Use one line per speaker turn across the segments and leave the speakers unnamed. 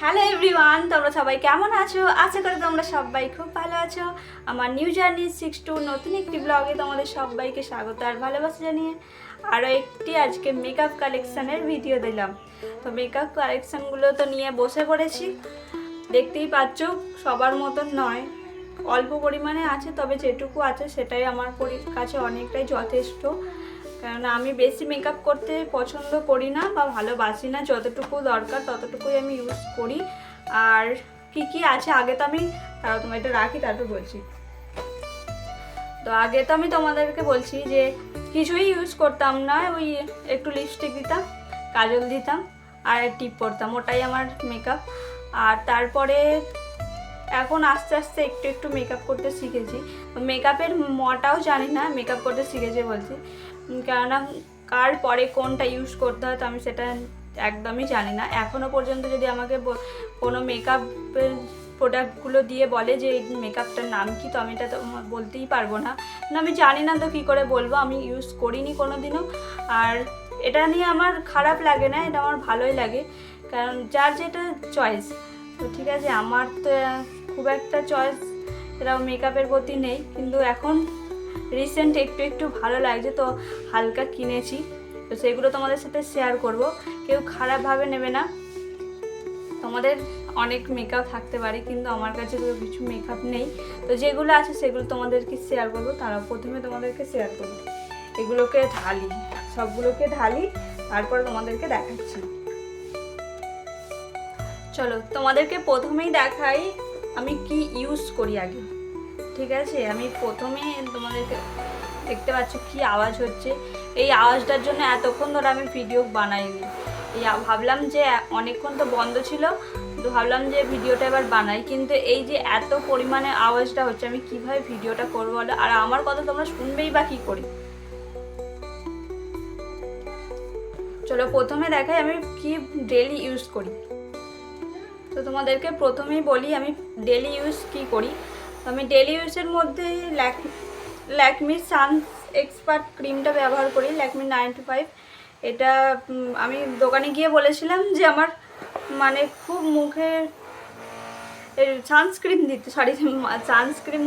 Hello everyone, তোমরা সবাই কেমন আছো? আশা করি তোমরা সবাই খুব ভালো আছো। আমার নিউ জার্নি 6 নতুন একটি ব্লগে তোমাদের সবাইকে স্বাগত আর ভালোবাসা জানিয়ে আরও একটি আজকে মেকআপ কালেকশানের ভিডিও দিলাম। তো মেকআপ কালেকশানগুলো তো নিয়ে বসে পড়েছি, দেখতেই পাচ্ছ। সবার মতন নয়, অল্প পরিমাণে আছে, তবে যেটুকু আছে সেটাই আমার কাছে অনেকটাই যথেষ্ট। কারণ আমি বেশি মেকআপ করতে পছন্দ করি না বা ভালোবাসি না, যতটুকু দরকার ততটুকুই আমি ইউজ করি। আর কি আছে আগে তো আমি তোমার এটা রাখি, তারপর বলছি। তো আগে তো আমি তোমাদেরকে বলছি যে কিছুই ইউজ করতাম না, ওই একটু লিপস্টিক দিতাম, কাজল দিতাম আর টিপ পরতাম, ওটাই আমার মেকআপ। আর তারপরে এখন আস্তে আস্তে একটু একটু মেকআপ করতে শিখেছি। মেকআপের মটাও জানি না, মেকআপ করতে শিখেছি বলছি, কেননা কার পরে কোনটা ইউজ করতে হয় তো আমি সেটা একদমই জানি না। এখনও পর্যন্ত যদি আমাকে কোনো মেকআপের প্রোডাক্টগুলো দিয়ে বলে যে এই মেকআপটার নাম কি, তো আমি এটা তো বলতেই পারবো না, আমি জানি না, তো কী করে বলবো? আমি ইউজ করিনি কোনো দিনও। আর এটা নিয়ে আমার খারাপ লাগে না, এটা আমার ভালোই লাগে, কারণ যার যেটা চয়েস। তো ঠিক আছে, আমার তো খুব একটা চয়েস এরকম মেকআপের প্রতি নেই, কিন্তু এখন রিসেন্ট একটু একটু ভালো লাগছে, তো হালকা কিনেছি, তো সেগুলো তোমাদের সাথে শেয়ার করব। কেউ খারাপভাবে নেবে না, তোমাদের অনেক মেকআপ থাকতে পারে, কিন্তু আমার কাছে তো কিছু মেকআপ নেই, তো যেগুলো আছে সেগুলো তোমাদেরকে শেয়ার করব। তারা প্রথমে তোমাদেরকে শেয়ার করব, এগুলোকে ঢালি, সবগুলোকে ঢালি, তারপর তোমাদেরকে দেখাচ্ছি। চলো তোমাদেরকে প্রথমেই দেখাই আমি কি ইউজ করি আগে। ঠিক আছে, আমি প্রথমে তোমাদেরকে দেখতে পাচ্ছ কি আওয়াজ হচ্ছে, এই আওয়াজটার জন্য এতক্ষণ ধরে আমি ভিডিও বানাইনি। এই ভাবলাম যে অনেকক্ষণ তো বন্ধ ছিল, তো ভাবলাম যে ভিডিওটা এবার বানাই, কিন্তু এই যে এত পরিমাণে আওয়াজটা হচ্ছে, আমি কিভাবে ভিডিওটা করবো বলো? আর আমার কথা তোমরা শুনবেই বা কী করি? চলো প্রথমে দেখাই আমি কি ডেলি ইউজ করি। তো তোমাদেরকে প্রথমেই বলি আমি ডেলি ইউজ কি করি। তো আমি ডেলি ইউজের মধ্যে ল্যাকমি সান এক্সপার্ট ক্রিমটা ব্যবহার করি, ল্যাকমি 95। এটা আমি দোকানে গিয়ে বলেছিলাম যে আমার মানে খুব মুখে সানস্ক্রিন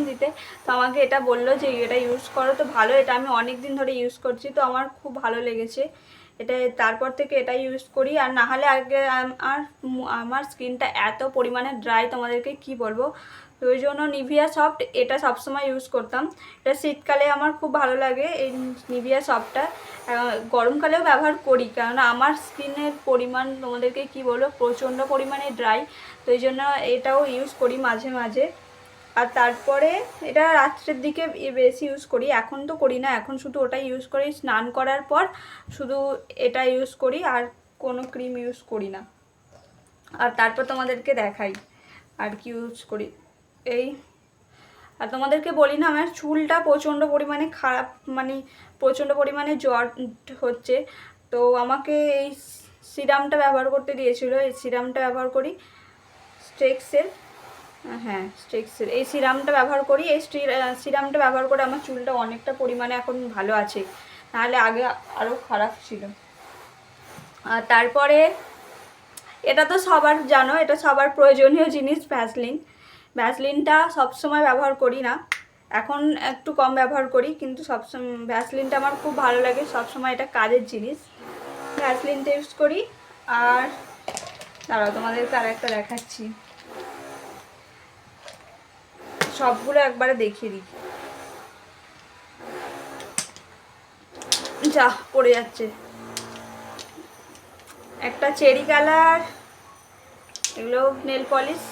দিতে, তো আমাকে এটা বললো যে এটা ইউজ করো, তো ভালো, এটা আমি অনেক দিন ধরে ইউজ করছি, তো আমার খুব ভালো লেগেছে এটা, তারপর থেকে এটা ইউজ করি। আর না হলে আগে আমার স্কিনটা এত পরিমাণে ড্রাই, তোমাদেরকে কি বলবো, তো ওই জন্য নিভিয়া সফট এটা সবসময় ইউজ করতাম। এটা শীতকালে আমার খুব ভালো লাগে এই নিভিয়া সফটটা, গরমকালেও ব্যবহার করি, কারণ আমার স্কিনের পরিমাণ তোমাদেরকে কি বলবো প্রচণ্ড পরিমাণে ড্রাই, তো এই জন্য এটাও ইউজ করি মাঝে মাঝে। আর তারপরে এটা রাত্রের দিকে বেশি ইউজ করি, এখন তো করি না, এখন শুধু ওটা ইউজ করি স্নান করার পর, শুধু এটা ইউজ করি, আর কোনো ক্রিম ইউজ করি না। আর তারপর তোমাদেরকে দেখাই আর কি ইউজ করি। এই আর তোমাদেরকে বলি না, আমার চুলটা প্রচণ্ড পরিমাণে খারাপ, মানে প্রচণ্ড পরিমাণে জ্বর হচ্ছে, তো আমাকে এই সিরামটা ব্যবহার করতে দিয়েছিল, এই সিরামটা ব্যবহার করি স্ট্রেক্সের, হ্যাঁ স্ট্রেক্সের এই সিরামটা ব্যবহার করি। এই সিরামটা ব্যবহার করে আমার চুলটা অনেকটা পরিমাণে এখন ভালো আছে, নাহলে আগে আরও খারাপ ছিল। আর তারপরে এটা তো সবার জানো, এটা সবার প্রয়োজনীয় জিনিস, ভ্যাসলিনটা সবসময় ব্যবহার করি না, এখন একটু কম ব্যবহার করি, কিন্তু সবসময় ভ্যাসলিনটা আমার খুব ভালো লাগে, সবসময় এটা কাজের জিনিস, ভ্যাসলিনটা ইউজ করি। আর দাঁড়াও তোমাদেরকে আর একটা দেখাচ্ছি, সবগুলো একবারে দেখিয়ে দিই, যা পড়ে যাচ্ছে, একটা চেরি কালার, এগুলো নেল পলিশ,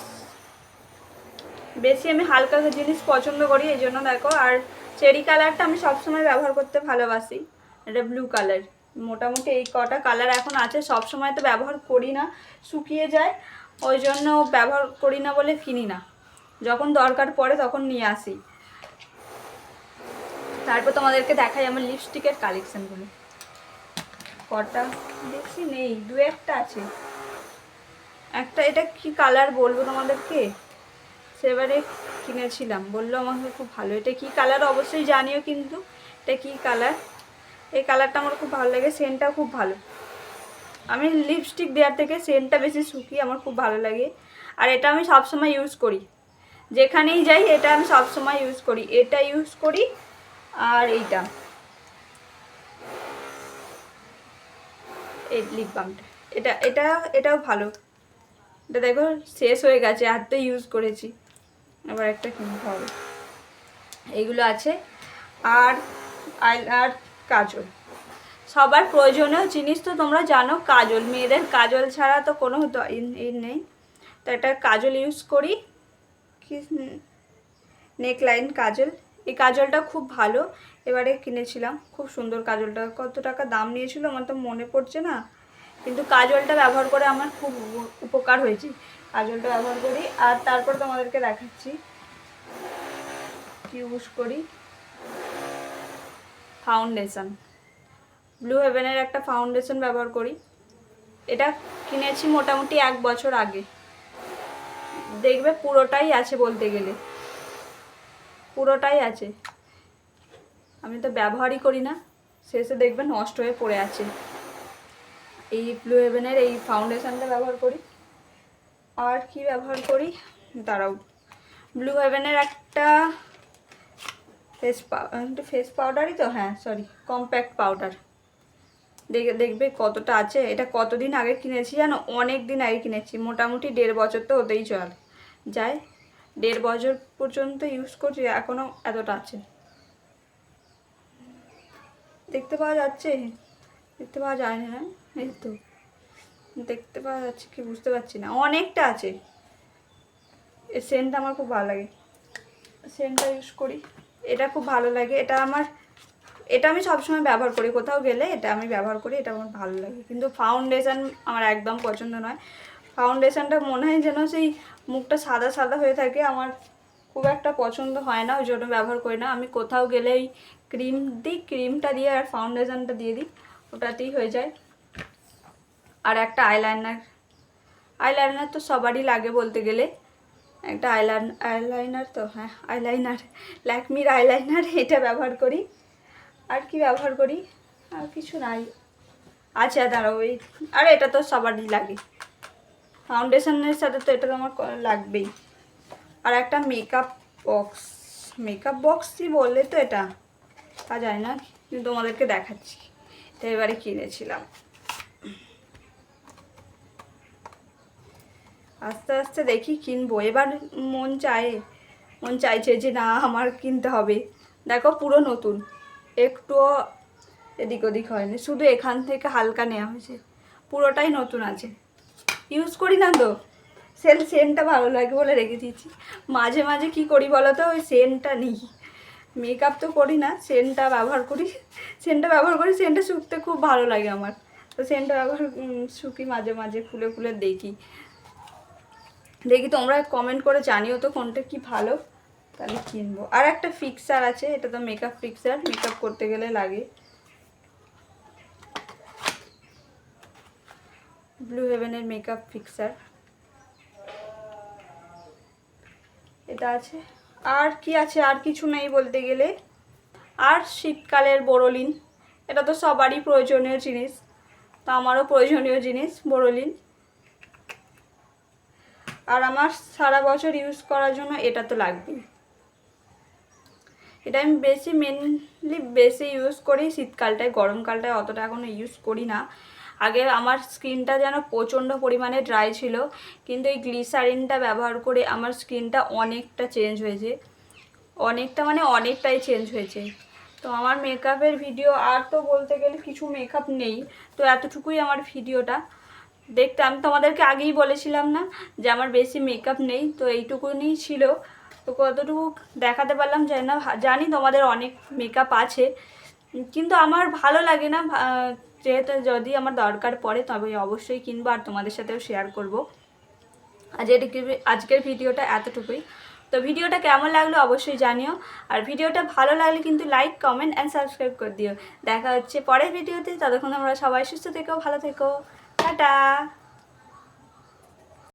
বেশি আমি হালকা জিনিস পছন্দ করি এই জন্য দেখো। আর চেরি কালারটা আমি সবসময় ব্যবহার করতে ভালোবাসি, এটা ব্লু কালার, মোটামুটি এই কটা কালার এখন আছে, সবসময় তো ব্যবহার করি না, শুকিয়ে যায়, ওই জন্য ব্যবহার করি না বলে কিনি না, যখন দরকার পড়ে তখন নিয়ে আসি। তারপর তোমাদেরকে দেখাই আমার লিপস্টিকের কালেকশানগুলো, কটা বেশি নেই, দু একটা আছে, একটা এটা কি কালার বলবো তোমাদেরকে, সেবারে কিনেছিলাম, বললো আমাকে খুব ভালো, এটা কি কালার অবশ্যই জানিও, কিন্তু এটা কি কালার, এই কালারটা আমার খুব ভালো লাগে, সেন্টটা খুব ভালো, আমি লিপস্টিক দেওয়ার থেকে সেন্টটা বেশি শুকি, আমার খুব ভালো লাগে। আর এটা আমি সবসময় ইউজ করি, যেখানেই যাই এটা আমি সবসময় ইউজ করি। এটা ইউজ করি আর এইটা, এই লিপ বামটা, এটাও ভালো। এটা দেখো শেষ হয়ে গেছে, আর তো ইউজ করেছি, আবার একটা কিনতে হবে। এইগুলো আছে। আর আর কাজল, সবার প্রয়োজনীয় জিনিস তো তোমরা জানো, কাজল। মেয়েদের কাজল ছাড়া তো কোনো নেই। তো একটা কাজল ইউজ করি, কি নেকলাইন কাজল। এই কাজলটা খুব ভালো, এবারে কিনেছিলাম, খুব সুন্দর কাজলটা। কত টাকা দাম নিয়েছিল আমার তো মনে পড়ছে না, কিন্তু কাজলটা ব্যবহার করে আমার খুব উপকার হয়েছে। কাজলটা ব্যবহার করি। আর তারপর তোমাদেরকে দেখাচ্ছি কি ইউজ করি। ফাউন্ডেশন, ব্লু হেভেনের একটা ফাউন্ডেশন ব্যবহার করি। এটা কিনেছি মোটামুটি 1 বছর আগে। দেখবে পুরোটাই আছে, বলতে গেলে পুরোটাই আছে। আমি তো ব্যবহারই করি না, শেষে দেখবে নষ্ট হয়ে পড়ে আছে। এই ব্লু হেভেনের এই ফাউন্ডেশনটা ব্যবহার করি। আর কি ব্যবহার করি দাঁড়াও, ব্লু হেভেনের একটা ফেস পাউডারই তো, হ্যাঁ সরি, কম্প্যাক্ট পাউডার। দেখবে কতটা আছে। এটা কতদিন আগে কিনেছি জানো? অনেক দিন আগে কিনেছি, মোটামুটি 1.5 বছর তো হতেই যায়। 1.5 বছর পর্যন্ত ইউজ করছি, এখনও এতটা আছে। দেখতে পাওয়া যাচ্ছে? দেখতে পাওয়া যায় না, এই তো দেখতে পাওয়া যাচ্ছে কি বুঝতে পারছি না, অনেকটা আছে। এই সেন্টটা আমার খুব ভালো লাগে, সেন্টটা ইউজ করি। এটা খুব ভালো লাগে, এটা আমি সবসময় ব্যবহার করি, কোথাও গেলে এটা আমি ব্যবহার করি, এটা আমার ভালো লাগে। কিন্তু ফাউন্ডেশন আমার একদম পছন্দ নয়। ফাউন্ডেশনটা মনে হয় যেন সেই মুখটা সাদা সাদা হয়ে থাকে, আমার খুব একটা পছন্দ হয় না, ওই জন্য ব্যবহার করি না। আমি কোথাও গেলেই ক্রিম দিই, ক্রিমটা দিয়ে আর ফাউন্ডেশনটা দিয়ে দিই, ওটাতেই হয়ে যায়। আর একটা আইলাইনার তো সবারই লাগে বলতে গেলে। একটা আইলাইনার তো, হ্যাঁ আইলাইনার, ল্যাকমির আইলাইনার, এটা ব্যবহার করি। আর কি ব্যবহার করি? আর কিছু নাই। আচ্ছা দাঁড়াও, আর এটা তো সবারই লাগে, ফাউন্ডেশনের সাথে তো এটা তো আমার লাগবেই। আর একটা মেকআপ বক্সই বললে তো এটা, তা জানি না, কিন্তু তোমাদেরকে দেখাচ্ছি। তো এবারে কিনেছিলাম, আস্তে আস্তে দেখি কিনবো। এবার মন চাইছে যে না আমার কিনতে হবে। দেখো পুরো নতুন, একটুও এদিক ওদিক হয়নি, শুধু এখান থেকে হালকা নেওয়া হয়েছে, পুরোটাই নতুন আছে। ইউজ করি না তো, সেন্টটা ভালো লাগে বলে রেখে দিয়েছি। মাঝে মাঝে কি করি বলো তো, ওই সেন্টটা নিই। মেকআপ তো করি না, সেন্টটা ব্যবহার করি। সেন্টটা শুকতে খুব ভালো লাগে আমার, তো সেন্টটা শুকি মাঝে মাঝে, খুলে খুলে দেখি। তোমরা কমেন্ট করে জানিও তো কোনটা কি ভালো, তাহলে কিনবো। আর একটা ফিক্সার আছে, এটা তো মেকআপ ফিক্সার, মেকআপ করতে গেলে লাগে। ব্লু হেভেনের মেকআপ ফিক্সার এটা আছে। আর কি আছে? আর কিছু নেই বলতে গেলে। আর শীতকালের বোরোলিন, এটা তো সবারই প্রয়োজনীয় জিনিস, তো আমারও প্রয়োজনীয় জিনিস বোরোলিন। আর আমার সারা বছর ইউজ করার জন্য এটা তো লাগবেই। এটা আমি মেনলি ইউজ করি শীতকালটায়, গরমকালটায় অতটা এখনও ইউজ করি না। আগে আমার স্কিনটা যেন প্রচণ্ড পরিমাণে ড্রাই ছিল, কিন্তু এই গ্লিসারিনটা ব্যবহার করে আমার স্কিনটা অনেকটা চেঞ্জ হয়েছে, অনেকটাই চেঞ্জ হয়েছে। তো আমার মেকআপের ভিডিও আর তো বলতে গেলে কিছু মেকআপ নেই, তো এতটুকুই আমার ভিডিওটা। দেখতে আমি তোমাদেরকে আগেই বলেছিলাম না যে আমার বেশি মেকআপ নেই, তো এইটুকুনি ছিল। তো কতটুকু দেখাতে পারলাম জানি তোমাদের অনেক মেকআপ আছে, কিন্তু আমার ভালো লাগে না, যেহেতু যদি আমার দরকার পড়ে তবে অবশ্যই কিনবো আর তোমাদের সাথেও শেয়ার করব। আজকের ভিডিওটা এতটুকুই। তো ভিডিওটা কেমন লাগলো অবশ্যই জানিও, আর ভিডিওটা ভালো লাগলে কিন্তু লাইক, কমেন্ট অ্যান্ড সাবস্ক্রাইব করে দিও। দেখা হচ্ছে পরের ভিডিওতে, ততক্ষণ তোমরা সবাই সুস্থ থেকো, ভালো থেকো, টাটা।